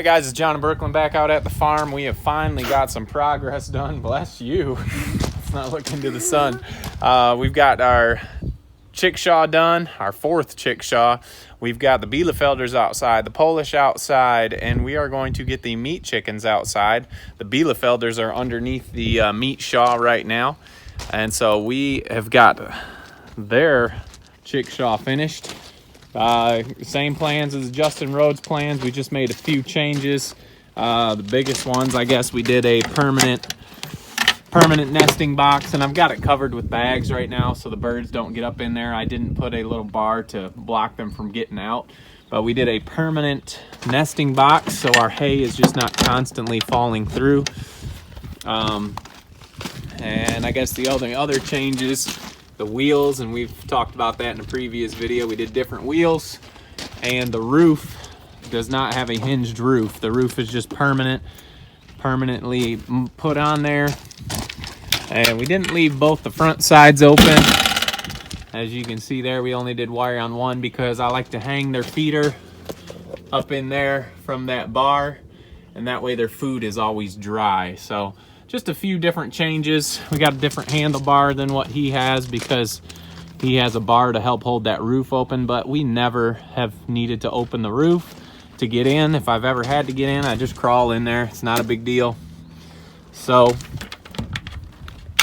guys, it's John and Brooklyn back out at the farm. We have finally got some progress done. Bless you. Let's not look into the sun. We've got our chickshaw done, our fourth chickshaw. We've got the Bielefelders outside, the Polish outside, and we are going to get the meat chickens outside. The Bielefelders are underneath the meat shaw right now. And so we have got their chickshaw finished. Same plans as Justin Rhodes' plans. We just made a few changes. The biggest ones, I guess, we did a permanent nesting box, and I've got it covered with bags right now so the birds don't get up in there. I didn't put a little bar to block them from getting out, but we did a permanent nesting box so our hay is just not constantly falling through. And I guess the other changes, the wheels, and we've talked about that in a previous video. We did different wheels, and the roof does not have a hinged roof. The roof is just permanently put on there. And we didn't leave both the front sides open. As you can see there, we only did wire on one because I like to hang their feeder up in there from that bar, and that way their food is always dry. So just a few different changes. We got a different handlebar than what he has because he has a bar to help hold that roof open, but we never have needed to open the roof to get in. If I've ever had to get in, I just crawl in there. It's not a big deal. So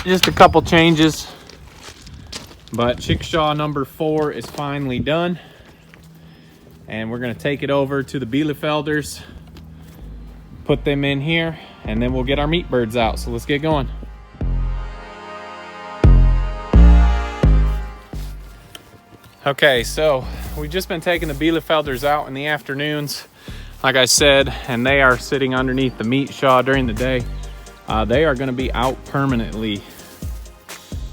just a couple changes, but chickshaw number 4 is finally done, and we're going to take it over to the Bielefelders, put them in here, and then we'll get our meat birds out. So let's get going. Okay, so we've just been taking the Bielefelders out in the afternoons, like I said, and they are sitting underneath the meat shaw during the day. They are going to be out permanently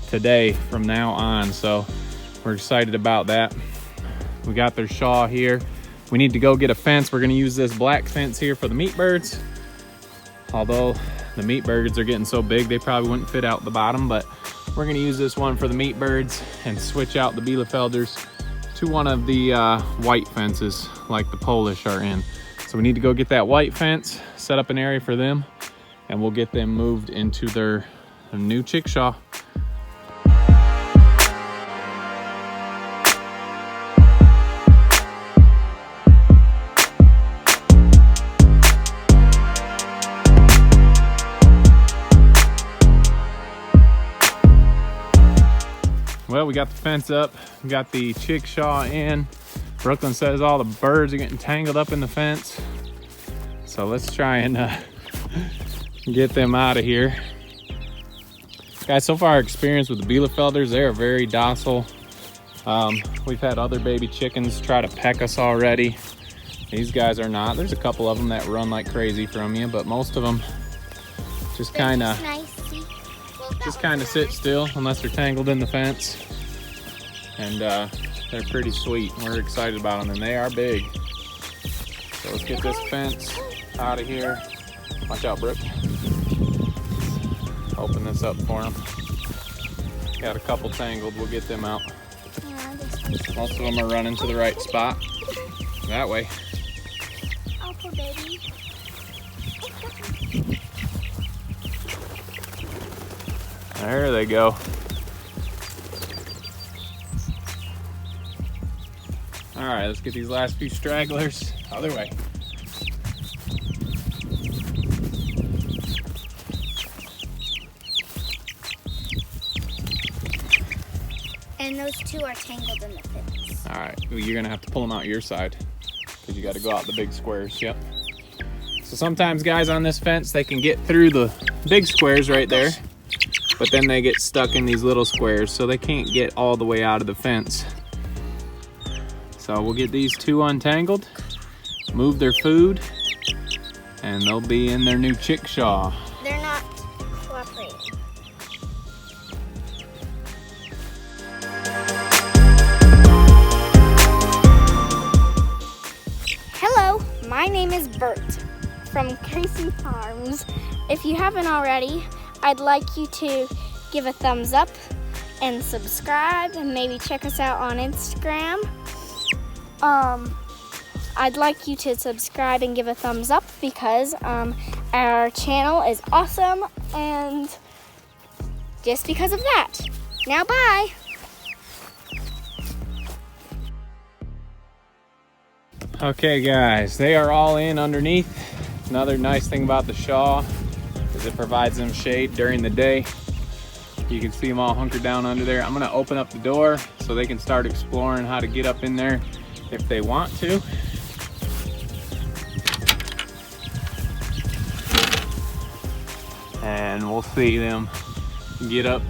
today from now on, so we're excited about that. We got their shaw here. We need to go get a fence. We're going to use this black fence here for the meat birds, although the meat birds are getting so big they probably wouldn't fit out the bottom, but we're going to use this one for the meat birds and switch out the Bielefelders to one of the white fences like the Polish are in. So we need to go get that white fence, set up an area for them, and we'll get them moved into their new chickshaw. Well, we got the fence up, we got the chickshaw in. Brooklyn says all the birds are getting tangled up in the fence. So let's try and get them out of here. Guys, so far our experience with the Bielefelders, they are very docile. We've had other baby chickens try to peck us already. These guys are not. There's a couple of them that run like crazy from you, but most of them just kind of sit still unless they're tangled in the fence, and they're pretty sweet. We're excited about them, and they are big. So let's get this fence out of here. Watch out, Brooke. Open this up for them. Got a couple tangled. We'll get them out. Most of them are running to the right spot. That way. Oh, poor baby. There they go. All right, let's get these last few stragglers other way. And those two are tangled in the fence. All right, well, you're gonna have to pull them out your side because you got to go out the big squares. Yep. So sometimes, guys, on this fence, they can get through the big squares right there, but then they get stuck in these little squares, so they can't get all the way out of the fence. So we'll get these two untangled, move their food, and they'll be in their new chickshaw. They're not cooperating. Hello, my name is Bert from Valley Farms. If you haven't already, I'd like you to give a thumbs up and subscribe, and maybe check us out on Instagram. I'd like you to subscribe and give a thumbs up because our channel is awesome, and just because of that. Now, bye. Okay guys, they are all in underneath. Another nice thing about the Shaw is it provides them shade during the day. You can see them all hunkered down under there. I'm gonna open up the door so they can start exploring how to get up in there if they want to. And we'll see them get up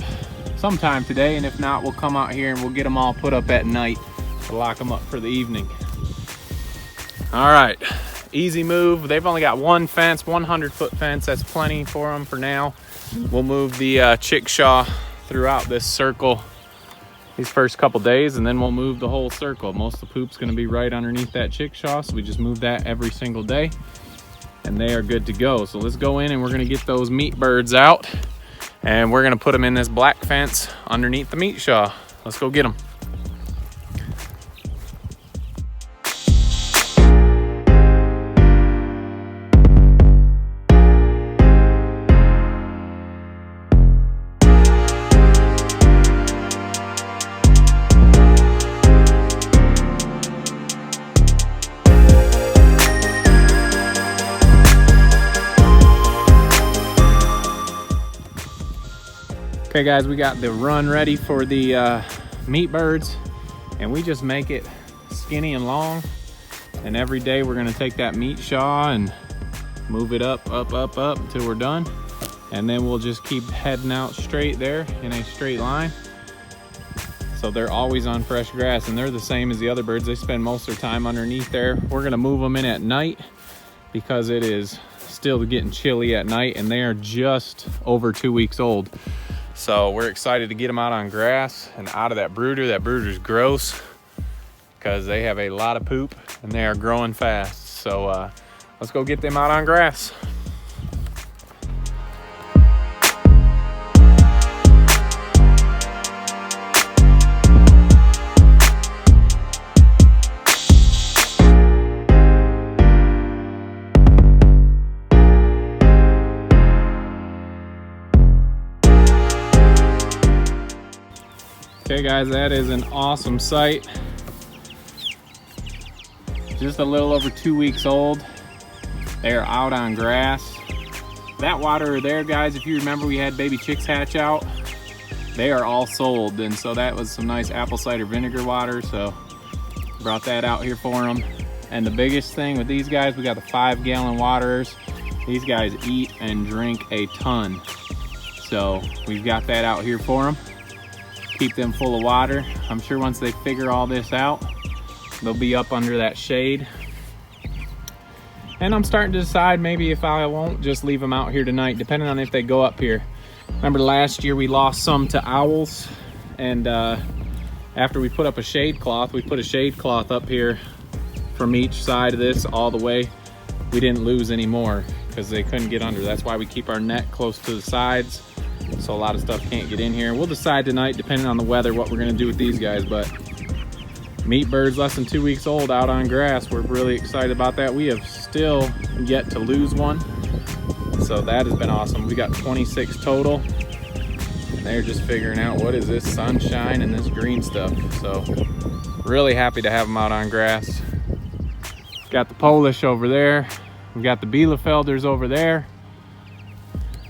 sometime today, and if not, we'll come out here and we'll get them all put up at night to lock them up for the evening. All right, easy move. They've only got one fence, 100-foot fence. That's plenty for them for now. We'll move the chickshaw throughout this circle these first couple days, and then we'll move the whole circle. Most of the poop's gonna be right underneath that chickshaw, so we just move that every single day, and they are good to go. So let's go in and we're gonna get those meat birds out, and we're gonna put them in this black fence underneath the meat shaw. Let's go get them. Okay guys, we got the run ready for the meat birds, and we just make it skinny and long, and every day we're gonna take that meat shaw and move it up until we're done, and then we'll just keep heading out straight there in a straight line. So they're always on fresh grass, and they're the same as the other birds. They spend most of their time underneath there. We're gonna move them in at night because it is still getting chilly at night, and they are just over 2 weeks old. So we're excited to get them out on grass and out of that brooder. That brooder's gross because they have a lot of poop and they are growing fast. So let's go get them out on grass. Okay guys, that is an awesome sight. Just a little over 2 weeks old. They are out on grass. That water there, guys, if you remember, we had baby chicks hatch out. They are all sold, and so that was some nice apple cider vinegar water, so brought that out here for them. And the biggest thing with these guys, we got the 5-gallon waterers. These guys eat and drink a ton. So we've got that out here for them. Keep them full of water. I'm sure once they figure all this out, they'll be up under that shade. And I'm starting to decide maybe if I won't just leave them out here tonight, depending on if they go up here. Remember last year we lost some to owls, and after we put up a shade cloth, we put a shade cloth up here from each side of this all the way. We didn't lose any more because they couldn't get under. That's why we keep our net close to the sides, so a lot of stuff can't get in here. We'll decide tonight, depending on the weather, what we're gonna do with these guys. But meat birds less than 2 weeks old out on grass, we're really excited about that. We have still yet to lose one, so that has been awesome. We got 26 total, and they're just figuring out what is this sunshine and this green stuff. So really happy to have them out on grass. Got the Polish over there. We got the Bielefelders over there.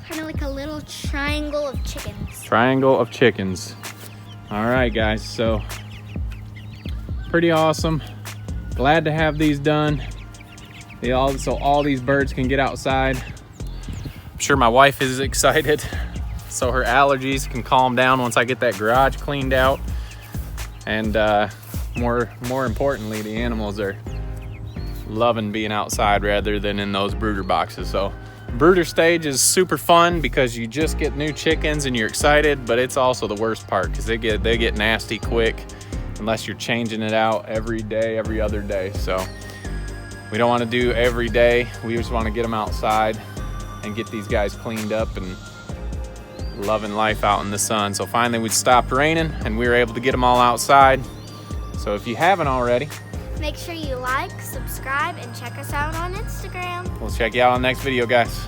Kind of like a little triangle of chickens. Triangle of chickens. All right, guys, so pretty awesome. Glad to have these done. So all these birds can get outside. I'm sure my wife is excited, so her allergies can calm down once I get that garage cleaned out. And more importantly, the animals are loving being outside rather than in those brooder boxes. So brooder stage is super fun because you just get new chickens and you're excited, but it's also the worst part because they get nasty quick unless you're changing it out every day, every other day. So we don't want to do every day. We just want to get them outside and get these guys cleaned up and loving life out in the sun. So finally we stopped raining and we were able to get them all outside. So if you haven't already, Make sure you like, subscribe, and check us out on Instagram. We'll check you out on the next video, guys.